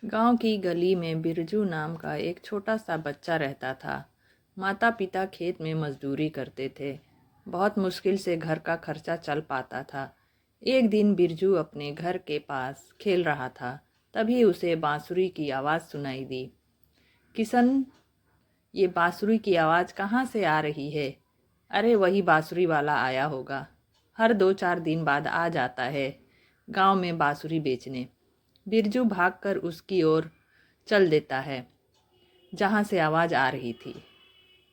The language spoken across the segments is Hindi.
गांव की गली में बिरजू नाम का एक छोटा सा बच्चा रहता था। माता पिता खेत में मजदूरी करते थे। बहुत मुश्किल से घर का खर्चा चल पाता था। एक दिन बिरजू अपने घर के पास खेल रहा था। तभी उसे बांसुरी की आवाज़ सुनाई दी। किशन, ये बांसुरी की आवाज़ कहाँ से आ रही है? अरे वही बांसुरी वाला आया होगा। हर 2-4 दिन बाद आ जाता है गांव में बांसुरी बेचने। बिरजू भागकर उसकी ओर चल देता है जहाँ से आवाज़ आ रही थी।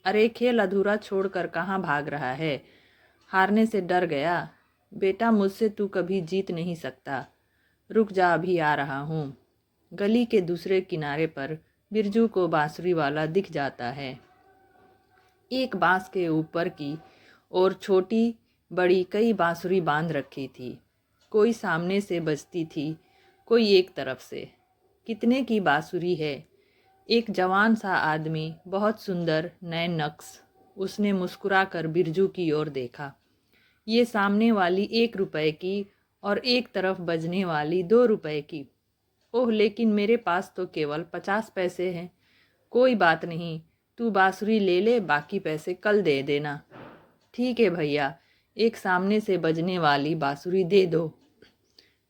अरे खेल अधूरा छोड़कर कहाँ भाग रहा है? हारने से डर गया? बेटा, मुझसे तू कभी जीत नहीं सकता। रुक जा, अभी आ रहा हूँ। गली के दूसरे किनारे पर बिरजू को बांसुरी वाला दिख जाता है। एक बांस के ऊपर की और छोटी बड़ी कई बांसुरी बांध रखी थी। कोई सामने से बजती थी, कोई एक तरफ से। कितने की बांसुरी है? एक जवान सा आदमी, बहुत सुंदर नए नक्श। उसने मुस्कुराकर बिरजू की ओर देखा। ये सामने वाली 1 रुपए की और एक तरफ बजने वाली 2 रुपए की। ओह, लेकिन मेरे पास तो केवल 50 पैसे हैं। कोई बात नहीं, तू बांसुरी ले ले, बाकी पैसे कल दे देना। ठीक है भैया, एक सामने से बजने वाली बांसुरी दे दो।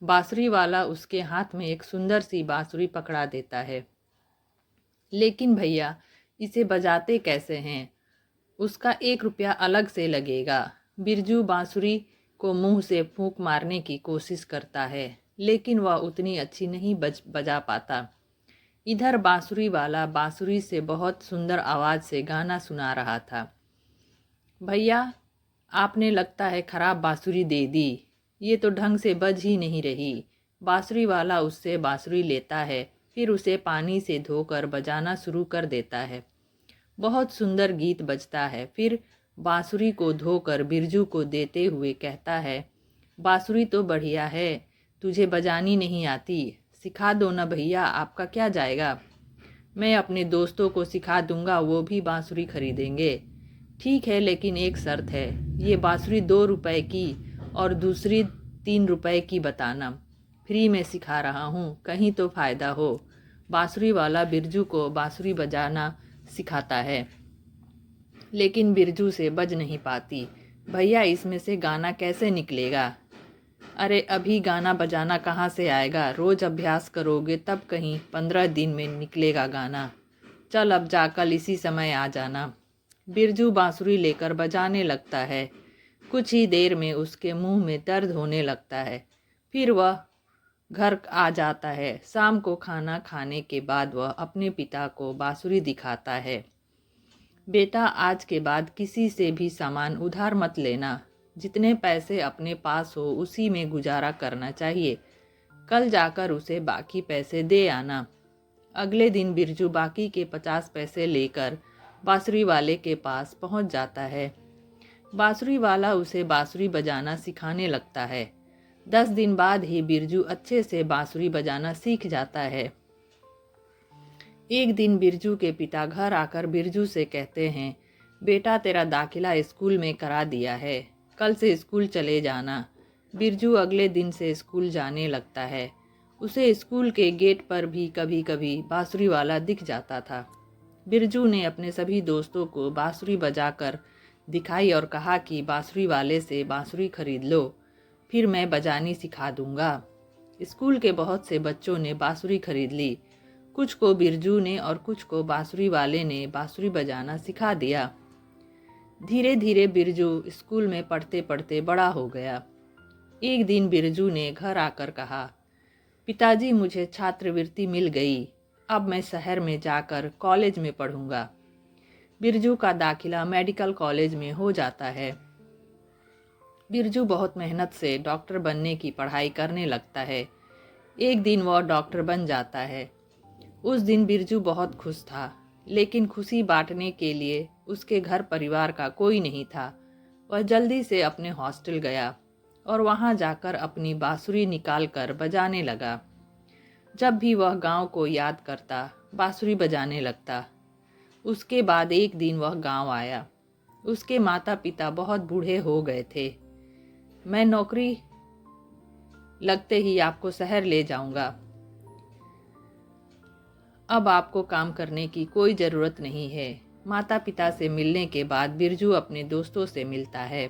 बांसुरी वाला उसके हाथ में एक सुंदर सी बांसुरी पकड़ा देता है। लेकिन भैया, इसे बजाते कैसे हैं? उसका 1 रुपया अलग से लगेगा। बिरजू बांसुरी को मुंह से फूंक मारने की कोशिश करता है, लेकिन वह उतनी अच्छी नहीं बजा पाता। इधर बांसुरी वाला बांसुरी से बहुत सुंदर आवाज़ से गाना सुना रहा था। भैया, आपने लगता है खराब बांसुरी दे दी। ये तो ढंग से बज ही नहीं रही। बांसुरी वाला उससे बांसुरी लेता है, फिर उसे पानी से धोकर बजाना शुरू कर देता है। बहुत सुंदर गीत बजता है। फिर बांसुरी को धोकर बिरजू को देते हुए कहता है, बांसुरी तो बढ़िया है, तुझे बजानी नहीं आती? सिखा दो ना भैया, आपका क्या जाएगा? मैं अपने दोस्तों को सिखा दूंगा, वो भी बांसुरी खरीदेंगे। ठीक है, लेकिन एक शर्त है। ये बांसुरी 2 रुपए की और दूसरी 3 रुपए की बताना। फ्री में सिखा रहा हूँ, कहीं तो फ़ायदा हो। बांसुरी वाला बिरजू को बांसुरी बजाना सिखाता है, लेकिन बिरजू से बज नहीं पाती। भैया, इसमें से गाना कैसे निकलेगा? अरे अभी गाना बजाना कहाँ से आएगा? रोज अभ्यास करोगे तब कहीं 15 दिन में निकलेगा गाना। चल अब जा, कल इसी समय आ जाना। बिरजू बांसुरी लेकर बजाने लगता है। कुछ ही देर में उसके मुंह में दर्द होने लगता है। फिर वह घर आ जाता है। शाम को खाना खाने के बाद वह अपने पिता को बांसुरी दिखाता है। बेटा, आज के बाद किसी से भी सामान उधार मत लेना। जितने पैसे अपने पास हो उसी में गुजारा करना चाहिए। कल जाकर उसे बाकी पैसे दे आना। अगले दिन बिरजू बाकी के 50 पैसे लेकर बांसुरी वाले के पास पहुंच जाता है। बांसुरी वाला उसे बांसुरी बजाना सिखाने लगता है। 10 दिन बाद ही बिरजू अच्छे से बांसुरी बजाना सीख जाता है। एक दिन बिरजू के पिता घर आकर बिरजू से कहते हैं, बेटा, तेरा दाखिला स्कूल में करा दिया है, कल से स्कूल चले जाना। बिरजू अगले दिन से स्कूल जाने लगता है। उसे स्कूल के गेट पर भी कभी कभी बांसुरी वाला दिख जाता था। बिरजू ने अपने सभी दोस्तों को बांसुरी बजाकर दिखाई और कहा कि बांसुरी वाले से बांसुरी खरीद लो, फिर मैं बजानी सिखा दूंगा। स्कूल के बहुत से बच्चों ने बांसुरी खरीद ली। कुछ को बिरजू ने और कुछ को बांसुरी वाले ने बांसुरी बजाना सिखा दिया। धीरे धीरे बिरजू स्कूल में पढ़ते पढ़ते बड़ा हो गया। एक दिन बिरजू ने घर आकर कहा, पिताजी, मुझे छात्रवृत्ति मिल गई। अब मैं शहर में जाकर कॉलेज में पढ़ूंगा। बिरजू का दाखिला मेडिकल कॉलेज में हो जाता है। बिरजू बहुत मेहनत से डॉक्टर बनने की पढ़ाई करने लगता है। एक दिन वह डॉक्टर बन जाता है। उस दिन बिरजू बहुत खुश था, लेकिन खुशी बांटने के लिए उसके घर परिवार का कोई नहीं था। वह जल्दी से अपने हॉस्टल गया और वहां जाकर अपनी बांसुरी निकालकर बजाने लगा। जब भी वह गांव को याद करता, बांसुरी बजाने लगता। उसके बाद एक दिन वह गांव आया। उसके माता पिता बहुत बूढ़े हो गए थे। मैं नौकरी लगते ही आपको शहर ले जाऊंगा। अब आपको काम करने की कोई ज़रूरत नहीं है। माता पिता से मिलने के बाद बिरजू अपने दोस्तों से मिलता है।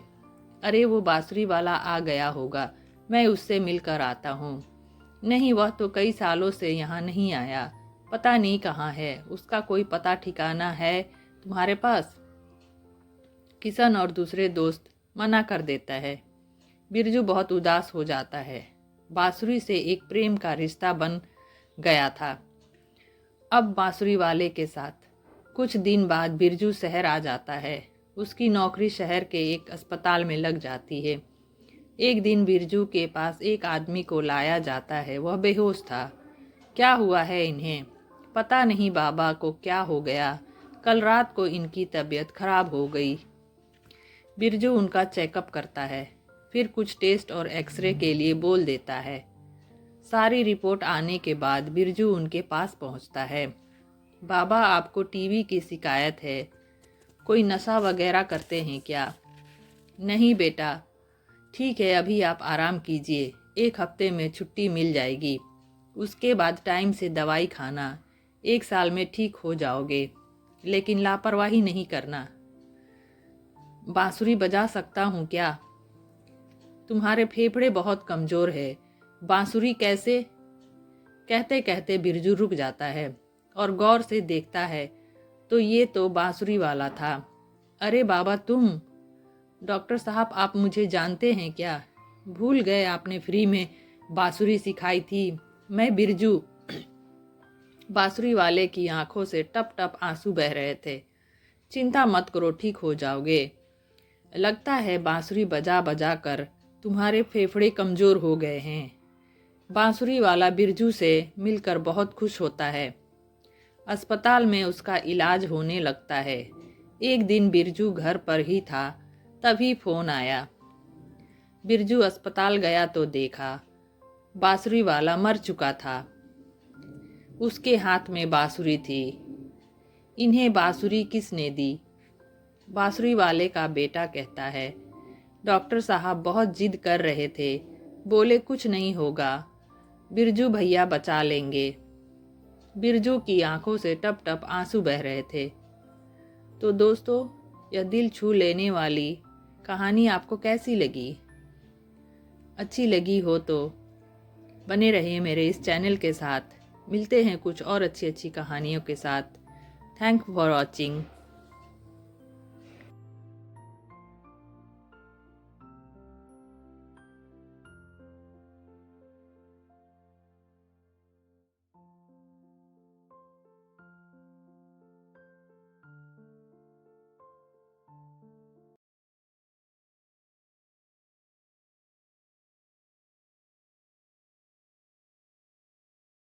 अरे वो बांसुरी वाला आ गया होगा, मैं उससे मिलकर आता हूँ। नहीं, वह तो कई सालों से यहाँ नहीं आया, पता नहीं कहाँ है। उसका कोई पता ठिकाना है तुम्हारे पास? किशन और दूसरे दोस्त मना कर देता है। बिरजू बहुत उदास हो जाता है। बांसुरी से एक प्रेम का रिश्ता बन गया था। अब बांसुरी वाले के साथ। कुछ दिन बाद बिरजू शहर आ जाता है। उसकी नौकरी शहर के एक अस्पताल में लग जाती है। एक दिन बिरजू के पास एक आदमी को लाया जाता है। वह बेहोश था। क्या हुआ है इन्हें? पता नहीं बाबा को क्या हो गया। कल रात को इनकी तबीयत खराब हो गई। बिरजू उनका चेकअप करता है, फिर कुछ टेस्ट और एक्सरे के लिए बोल देता है। सारी रिपोर्ट आने के बाद बिरजू उनके पास पहुंचता है। बाबा, आपको टीबी की शिकायत है, कोई नशा वगैरह करते हैं क्या? नहीं बेटा, ठीक है, अभी आप आराम कीजिए, 1 हफ्ते में छुट्टी मिल जाएगी। उसके बाद टाइम से दवाई खाना, 1 साल में ठीक हो जाओगे, लेकिन लापरवाही नहीं करना। बांसुरी बजा सकता हूँ क्या? तुम्हारे फेफड़े बहुत कमज़ोर है, बांसुरी कैसे? कहते कहते बिरजू रुक जाता है और गौर से देखता है तो ये तो बांसुरी वाला था। अरे बाबा तुम? डॉक्टर साहब, आप मुझे जानते हैं क्या? भूल गए आपने फ्री में बांसुरी सिखाई थी। मैं बिरजू। बांसुरी वाले की आंखों से टप टप आंसू बह रहे थे। चिंता मत करो, ठीक हो जाओगे। लगता है बांसुरी बजा बजा कर तुम्हारे फेफड़े कमज़ोर हो गए हैं। बांसुरी वाला बिरजू से मिलकर बहुत खुश होता है। अस्पताल में उसका इलाज होने लगता है। एक दिन बिरजू घर पर ही था, तभी फ़ोन आया। बिरजू अस्पताल गया तो देखा बांसुरी वाला मर चुका था। उसके हाथ में बांसुरी थी। इन्हें बांसुरी किसने दी? बांसुरी वाले का बेटा कहता है, डॉक्टर साहब बहुत जिद कर रहे थे, बोले कुछ नहीं होगा, बिरजू भैया बचा लेंगे। बिरजू की आंखों से टप टप आंसू बह रहे थे। तो दोस्तों, यह दिल छू लेने वाली कहानी आपको कैसी लगी? अच्छी लगी हो तो बने रहिए मेरे इस चैनल के साथ। मिलते हैं कुछ और अच्छी अच्छी कहानियों के साथ। Thank for watching.